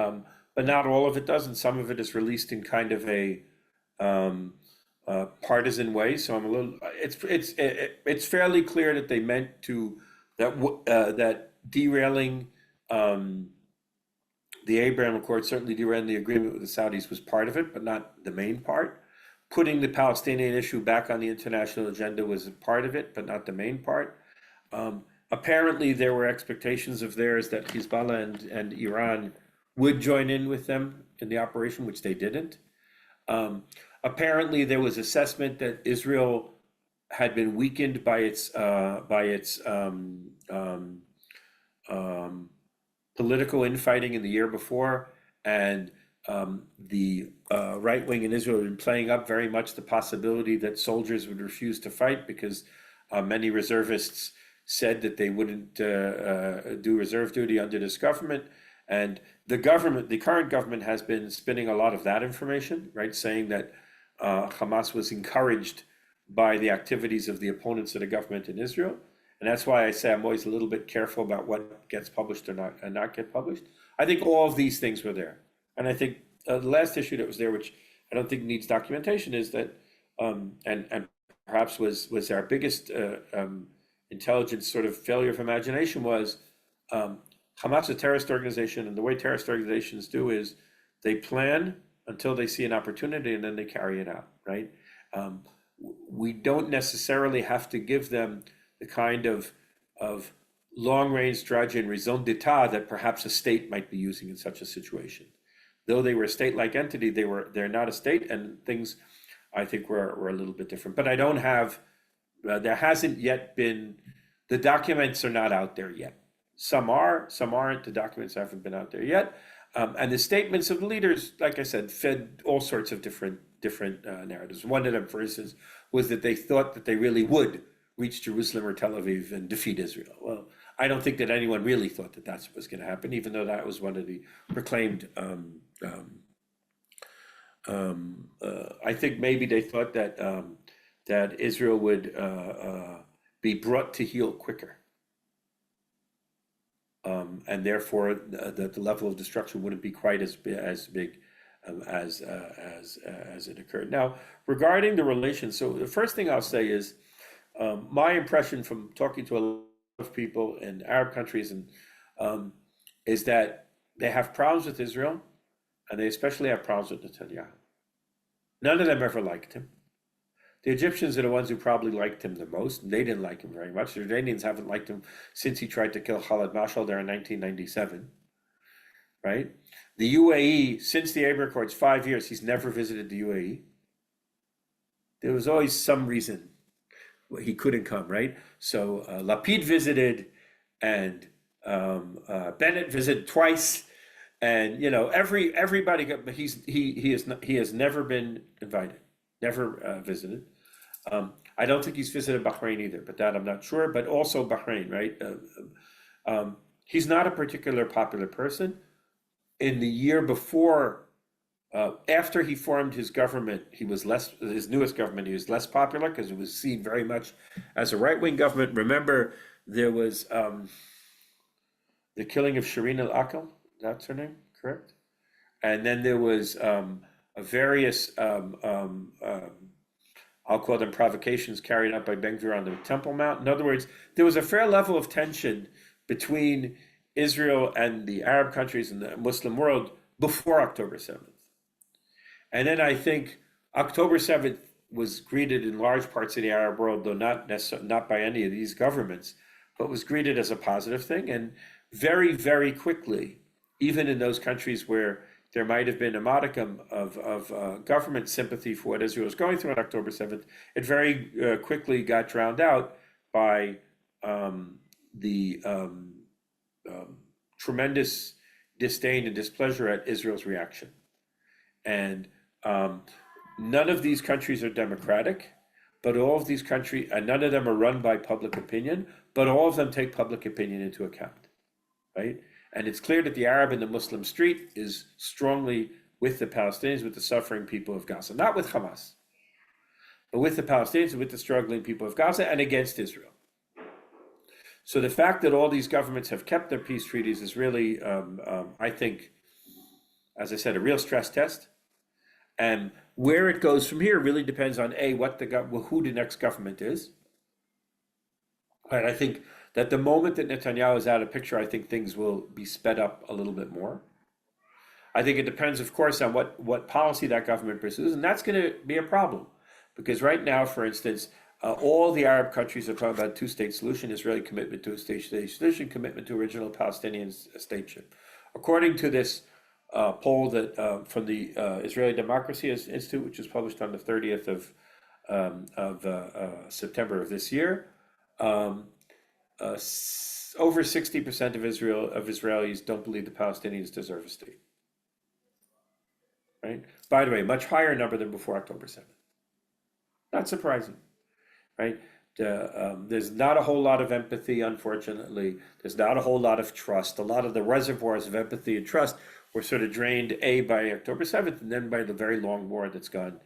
but not all of it does, and some of it is released in kind of a partisan way. So I'm a little. It's fairly clear that they meant to that derailing. The Abraham Accord, certainly derailing the agreement with the Saudis, was part of it, but not the main part. Putting the Palestinian issue back on the international agenda was a part of it, but not the main part. Apparently, there were expectations of theirs that Hezbollah and Iran would join in with them in the operation, which they didn't. Apparently, there was assessment that Israel had been weakened by its political infighting in the year before, and the right wing in Israel had been playing up very much the possibility that soldiers would refuse to fight because many reservists said that they wouldn't do reserve duty under this government. And the current government has been spinning a lot of that information, right? Saying that Hamas was encouraged by the activities of the opponents of the government in Israel. And that's why I say I'm always a little bit careful about what gets published or not get published. I think all of these things were there. And I think the last issue that was there, which I don't think needs documentation, is that, and perhaps was our biggest intelligence sort of failure of imagination, was Hamas is a terrorist organization, and the way terrorist organizations do is they plan until they see an opportunity and then they carry it out, right? We don't necessarily have to give them the kind of long-range strategy and raison d'etat that perhaps a state might be using in such a situation. Though they were a state-like entity, they're not a state, and things I think were a little bit different. But I don't have, there hasn't yet been, the documents are not out there yet. Some are, some aren't. The documents haven't been out there yet. And the statements of the leaders, like I said, fed all sorts of different different narratives. One of them, for instance, was that they thought that they really would reach Jerusalem or Tel Aviv and defeat Israel. Well, I don't think that anyone really thought that that's what was going to happen, even though that was one of the proclaimed. I think maybe they thought that that Israel would be brought to heel quicker, and therefore that the level of destruction wouldn't be quite as big as it occurred. Now, regarding the relations, so the first thing I'll say is my impression from talking to a lot of people in Arab countries and is that they have problems with Israel, and they especially have problems with Netanyahu. None of them ever liked him. The Egyptians are the ones who probably liked him the most, and they didn't like him very much. The Jordanians haven't liked him since he tried to kill Khalid Mashal there in 1997, right? The UAE, since the Abraham Accords, 5 years, he's never visited the UAE. There was always some reason he couldn't come, right? So Lapid visited, and Bennett visited twice, and everybody got, but he has never been invited, never visited. I don't think he's visited Bahrain either, but that I'm not sure. But also Bahrain, right? He's not a particular popular person. In the year before, after he formed his government, his newest government, he was less popular because it was seen very much as a right-wing government. Remember, there was the killing of Shireen al-Aql, that's her name, correct? And then there was various, I'll call them provocations carried out by Ben-Gvir on the Temple Mount. In other words, there was a fair level of tension between Israel and the Arab countries and the Muslim world before October 7th. And then I think October 7th was greeted in large parts of the Arab world, though not by any of these governments, but was greeted as a positive thing. And very, very quickly, even in those countries where there might have been a modicum of government sympathy for what Israel was going through on October 7th, it very quickly got drowned out by the tremendous disdain and displeasure at Israel's reaction. And none of these countries are democratic, but all of these countries, and none of them are run by public opinion, but all of them take public opinion into account, right? And it's clear that the Arab and the Muslim street is strongly with the Palestinians, with the suffering people of Gaza, not with Hamas, but with the Palestinians, with the struggling people of Gaza, and against Israel. So the fact that all these governments have kept their peace treaties is really, I think, as I said, a real stress test. And where it goes from here really depends on who the next government is. And I think that the moment that Netanyahu is out of picture, I think things will be sped up a little bit more. I think it depends, of course, on what policy that government pursues, and that's going to be a problem. Because right now, for instance, all the Arab countries are talking about a two-state solution, Israeli commitment to a state solution, commitment to original Palestinian stateship. According to this poll that from the Israeli Democracy Institute, which was published on the 30th of September of this year, over 60% of Israelis don't believe the Palestinians deserve a state. Right? By the way, much higher number than before October 7th. Not surprising, right? There's not a whole lot of empathy, unfortunately. There's not a whole lot of trust. A lot of the reservoirs of empathy and trust were sort of drained, by October 7th, and then by the very long war that's gone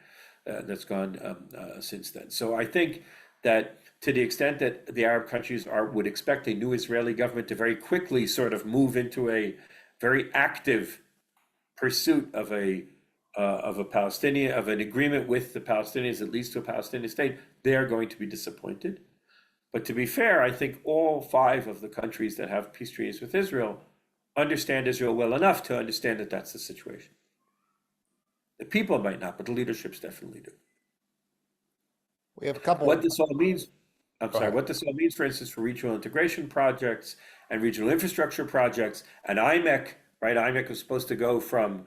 since then. So I think that to the extent that the Arab countries would expect a new Israeli government to very quickly sort of move into a very active pursuit of an agreement with the Palestinians that leads to a Palestinian state, they are going to be disappointed. But to be fair, I think all 5 of the countries that have peace treaties with Israel understand Israel well enough to understand that that's the situation. The people might not, but the leaderships definitely do. We have a couple. What this all means, what this all means, for instance, for regional integration projects and regional infrastructure projects, and IMEC, right? IMEC was supposed to go from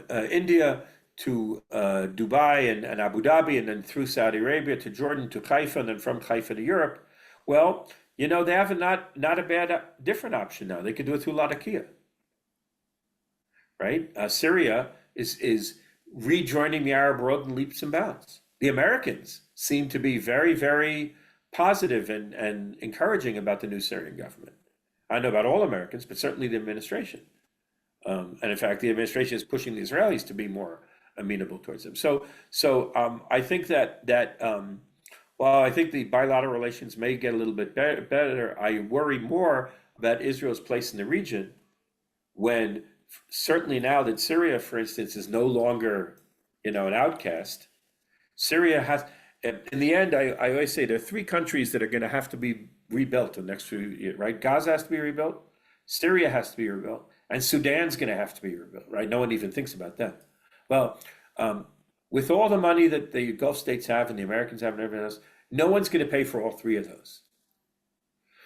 India to Dubai and Abu Dhabi, and then through Saudi Arabia to Jordan to Haifa, and then from Haifa to Europe. Well, they have not a bad different option now. They could do it through Latakia, right? Syria is rejoining the Arab world in leaps and bounds. The Americans seem to be very, very positive and encouraging about the new Syrian government. I know about all Americans, but certainly the administration. And in fact, the administration is pushing the Israelis to be more amenable towards them. So I think that while I think the bilateral relations may get a little bit better, I worry more about Israel's place in the region when certainly now that Syria, for instance, is no longer, an outcast. Syria has, in the end, I always say there are three countries that are going to have to be rebuilt in the next few years, right? Gaza has to be rebuilt, Syria has to be rebuilt, and Sudan's going to have to be rebuilt, right? No one even thinks about that. Well, with all the money that the Gulf states have and the Americans have and everything else, no one's going to pay for all three of those.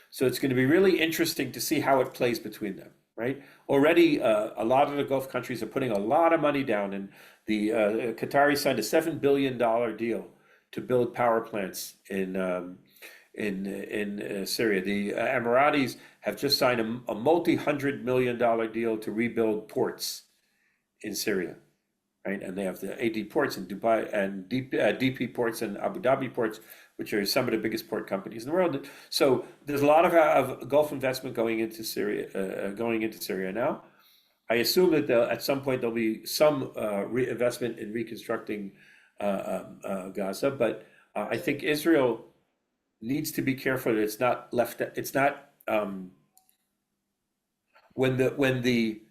So it's going to be really interesting to see how it plays between them, right? Already, a lot of the Gulf countries are putting a lot of money down, and the Qatari signed a $7 billion deal to build power plants in Syria. The Emiratis have just signed a multi-$100 million deal to rebuild ports in Syria, right? And they have the AD ports in Dubai and DP ports and Abu Dhabi ports, which are some of the biggest port companies in the world. So there's a lot of Gulf investment going into Syria now. I assume that at some point there'll be some reinvestment in reconstructing Gaza, but I think Israel needs to be careful that it's not left. It's not when the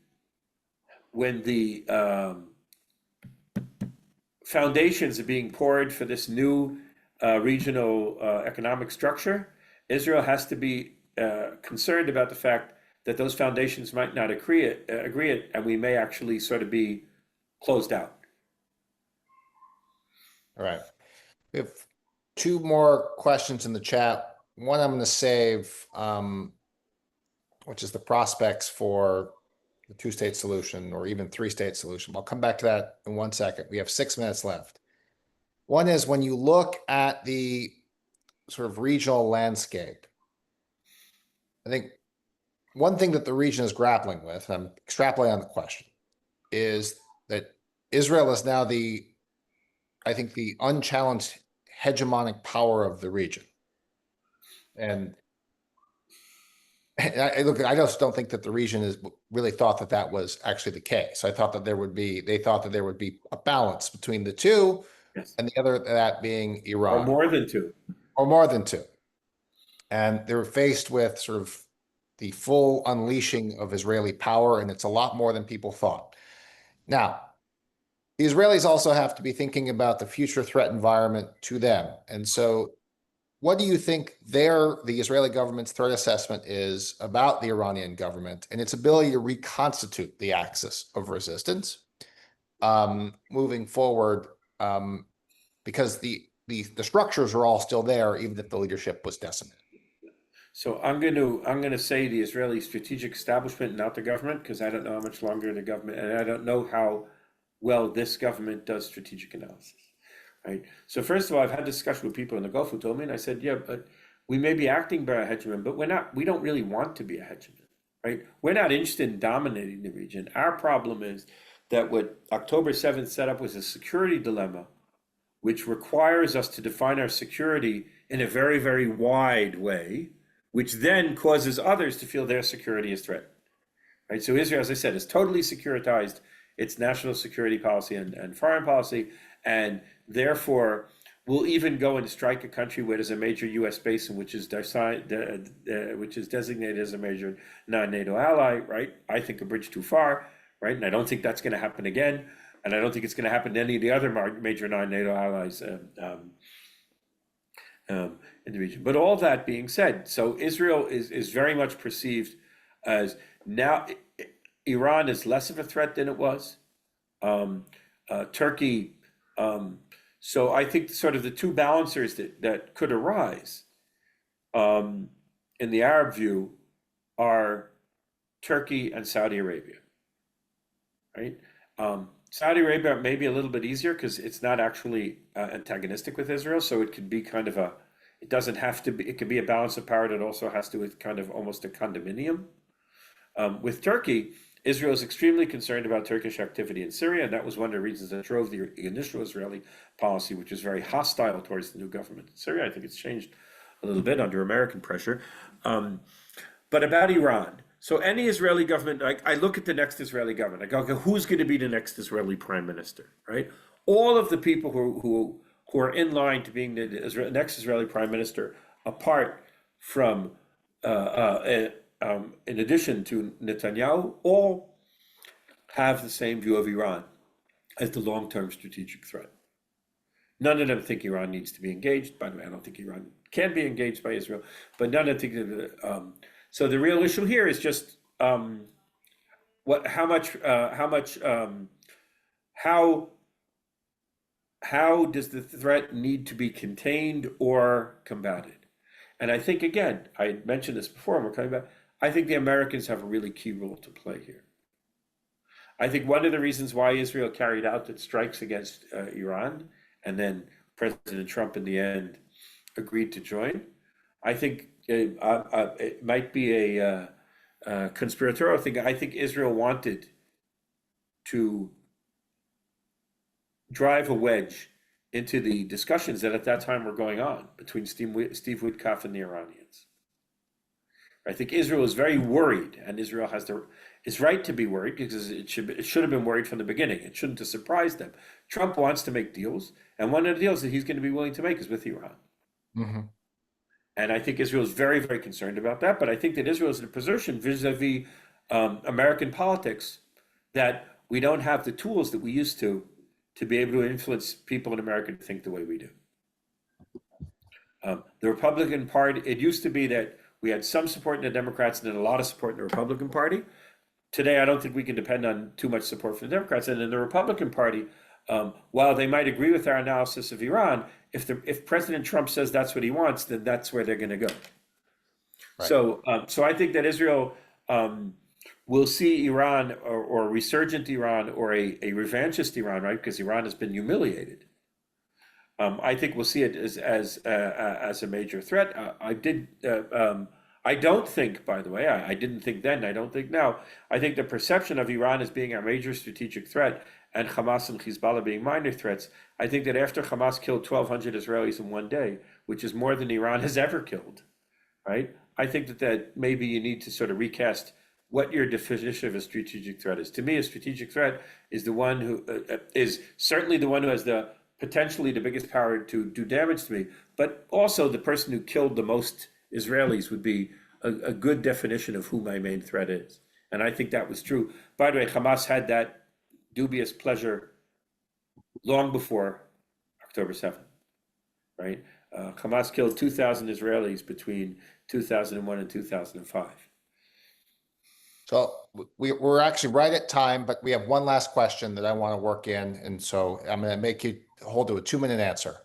foundations are being poured for this new regional economic structure. Israel has to be concerned about the fact that those foundations might not agree it, and we may actually sort of be closed out. All right. We have two more questions in the chat. One I'm going to save, which is the prospects for the two-state solution or even three-state solution. I'll come back to that in 1 second. We have 6 minutes left. One is when you look at the sort of regional landscape, I think one thing that the region is grappling with, and I'm extrapolating on the question, is that Israel is now I think the unchallenged hegemonic power of the region. And I just don't think that the region is really thought that that was actually the case. I thought that they thought that there would be a balance between the two, Yes. and the other that being Iran. Or more than two. Or more than two. And they were faced with sort of the full unleashing of Israeli power, and it's a lot more than people thought. Now, the Israelis also have to be thinking about the future threat environment to them. And so what do you think the Israeli government's threat assessment is about the Iranian government and its ability to reconstitute the axis of resistance moving forward? Because the structures are all still there, even if the leadership was decimated. So I'm going to say the Israeli strategic establishment, not the government, because I don't know how much longer the government, and I don't know how well this government does strategic analysis, right? So first of all, I've had discussion with people in the Gulf who told me, and I said, yeah, but we may be acting by a hegemon, but we don't really want to be a hegemon, right? We're not interested in dominating the region. Our problem is that what October 7th set up was a security dilemma, which requires us to define our security in a very, very wide way, which then causes others to feel their security is threatened, right? So Israel, as I said, is totally securitized its national security policy and foreign policy, and therefore will even go and strike a country where there's a major U.S. base which is designated as a major non-NATO ally, right? I think a bridge too far, right? And I don't think that's going to happen again, and I don't think it's going to happen to any of the other major non-NATO allies in the region. But all that being said, so Israel is very much perceived as now Iran is less of a threat than it was. Turkey. So I think sort of the two balancers that could arise in the Arab view are Turkey and Saudi Arabia, right? Saudi Arabia may be a little bit easier because it's not actually antagonistic with Israel, so it could be kind of it doesn't have to be, it could be a balance of power that also has to with kind of almost a condominium. With Turkey, Israel is extremely concerned about Turkish activity in Syria, and that was one of the reasons that drove the initial Israeli policy, which was very hostile towards the new government in Syria. I think it's changed a little bit under American pressure. But about Iran, so any Israeli government, I look at the next Israeli government, I go, okay, who's going to be the next Israeli prime minister, right? All of the people who are in line to being the next Israeli prime minister, apart from, in addition to Netanyahu, all have the same view of Iran as the long-term strategic threat. None of them think Iran needs to be engaged. By the way, I don't think Iran can be engaged by Israel, but none of them think that. So the real issue here is just how does the threat need to be contained or combated? And I think, again, I mentioned this before, and we're talking about, I think the Americans have a really key role to play here. I think one of the reasons why Israel carried out its strikes against Iran, and then President Trump in the end agreed to join, I think it might be a conspiratorial thing. I think Israel wanted to drive a wedge into the discussions that at that time were going on between Steve Witkoff and the Iranians. I think Israel is very worried, and Israel has is right to be worried because it should have been worried from the beginning. It shouldn't have surprised them. Trump wants to make deals, and one of the deals that he's going to be willing to make is with Iran. Mm-hmm. And I think Israel is very, very concerned about that. But I think that Israel is in a position vis-a-vis American politics that we don't have the tools that we used to be able to influence people in America to think the way we do. The Republican Party, it used to be that we had some support in the Democrats and then a lot of support in the Republican Party. Today, I don't think we can depend on too much support from the Democrats. And in the Republican Party, while they might agree with our analysis of Iran, if President Trump says that's what he wants, then that's where they're going to go. Right. So I think that Israel will see Iran or resurgent Iran or a revanchist Iran, right? Because Iran has been humiliated. I think we'll see it as a major threat. I don't think, by the way, I didn't think then, I don't think now. I think the perception of Iran as being a major strategic threat and Hamas and Hezbollah being minor threats, I think that after Hamas killed 1,200 Israelis in one day, which is more than Iran has ever killed, right? I think that maybe you need to sort of recast what your definition of a strategic threat is. To me, a strategic threat is the one who is certainly the one who has potentially the biggest power to do damage to me, but also the person who killed the most Israelis would be a good definition of who my main threat is. And I think that was true. By the way, Hamas had that dubious pleasure long before October 7th, right? Hamas killed 2,000 Israelis between 2001 and 2005. So we're actually right at time, but we have one last question that I want to work in. And so I'm going to make you hold to a 2-minute answer.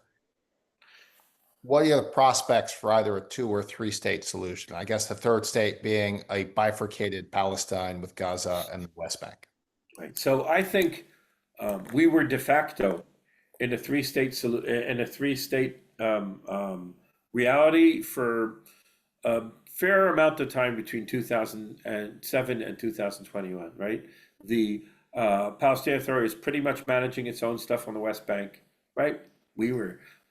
What are the prospects for either a 2 or 3 state solution? I guess the third state being a bifurcated Palestine with Gaza and the West Bank. Right. So I think we were de facto in a 3-state reality for a fair amount of time between 2007 and 2021. Right. The Palestinian Authority is pretty much managing its own stuff on the West Bank. Right. We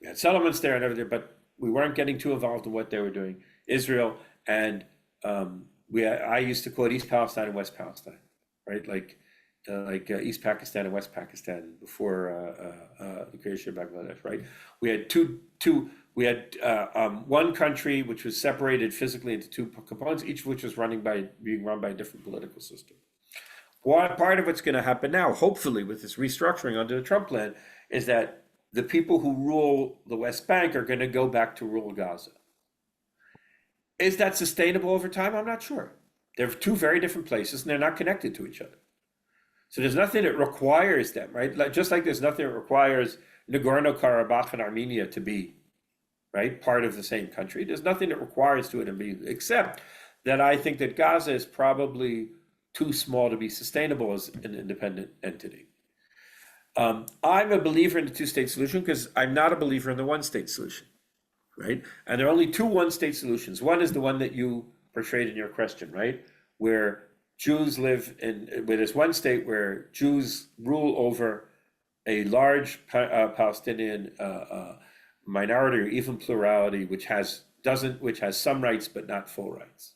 had settlements there and everything, but we weren't getting too involved in what they were doing. Israel and I used to call it East Palestine and West Palestine, right? Like East Pakistan and West Pakistan before the creation of Bangladesh, right? We had one country which was separated physically into 2 components, each of which was being run by a different political system. Part of what's going to happen now, hopefully with this restructuring under the Trump plan, is that the people who rule the West Bank are going to go back to rule Gaza. Is that sustainable over time? I'm not sure. They're 2 very different places and they're not connected to each other. So there's nothing that requires them, right? Just like there's nothing that requires Nagorno-Karabakh and Armenia to be, right, part of the same country. There's nothing that requires to it to be, except that I think that Gaza is probably too small to be sustainable as an independent entity. I'm a believer in the 2-state solution because I'm not a believer in the 1-state solution, right? And there are only 2 1-state solutions. One is the one that you portrayed in your question, right? Where Jews live where there's one state where Jews rule over a large Palestinian minority or even plurality, which has some rights but not full rights.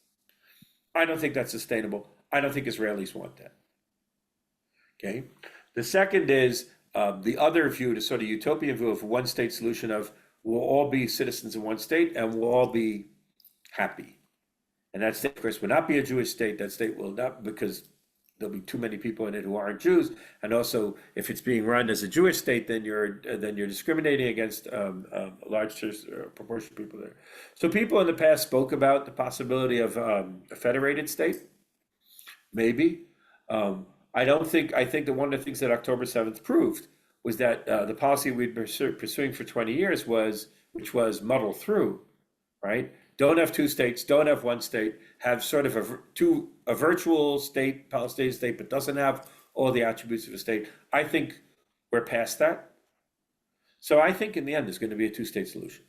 I don't think that's sustainable. I don't think Israelis want that. Okay. The second is the other view, the sort of utopian view of a one-state solution of we'll all be citizens of one state and we'll all be happy. And that state, of course, will not be a Jewish state. That state will not, because there'll be too many people in it who aren't Jews. And also, if it's being run as a Jewish state, then you're discriminating against a large proportion of people there. So people in the past spoke about the possibility of a federated state, maybe. I think that one of the things that October 7th proved was that the policy we'd been pursuing for 20 years which was muddle through, right? Don't have two states, don't have one state, have sort of a virtual state, Palestinian state, but doesn't have all the attributes of a state. I think we're past that. So I think in the end, there's going to be a two-state solution.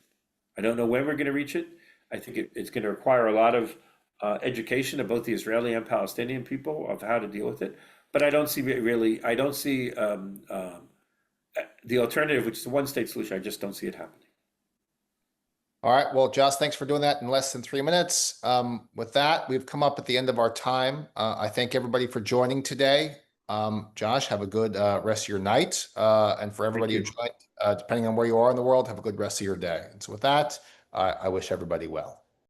I don't know when we're going to reach it. I think it's going to require a lot of education of both the Israeli and Palestinian people of how to deal with it. But I don't see the alternative, which is the one-state solution. I just don't see it happening. All right. Well, Josh, thanks for doing that in less than 3 minutes. With that, we've come up at the end of our time. I thank everybody for joining today. Josh, have a good rest of your night. And for everybody who joined, depending on where you are in the world, have a good rest of your day. And so with that, I wish everybody well.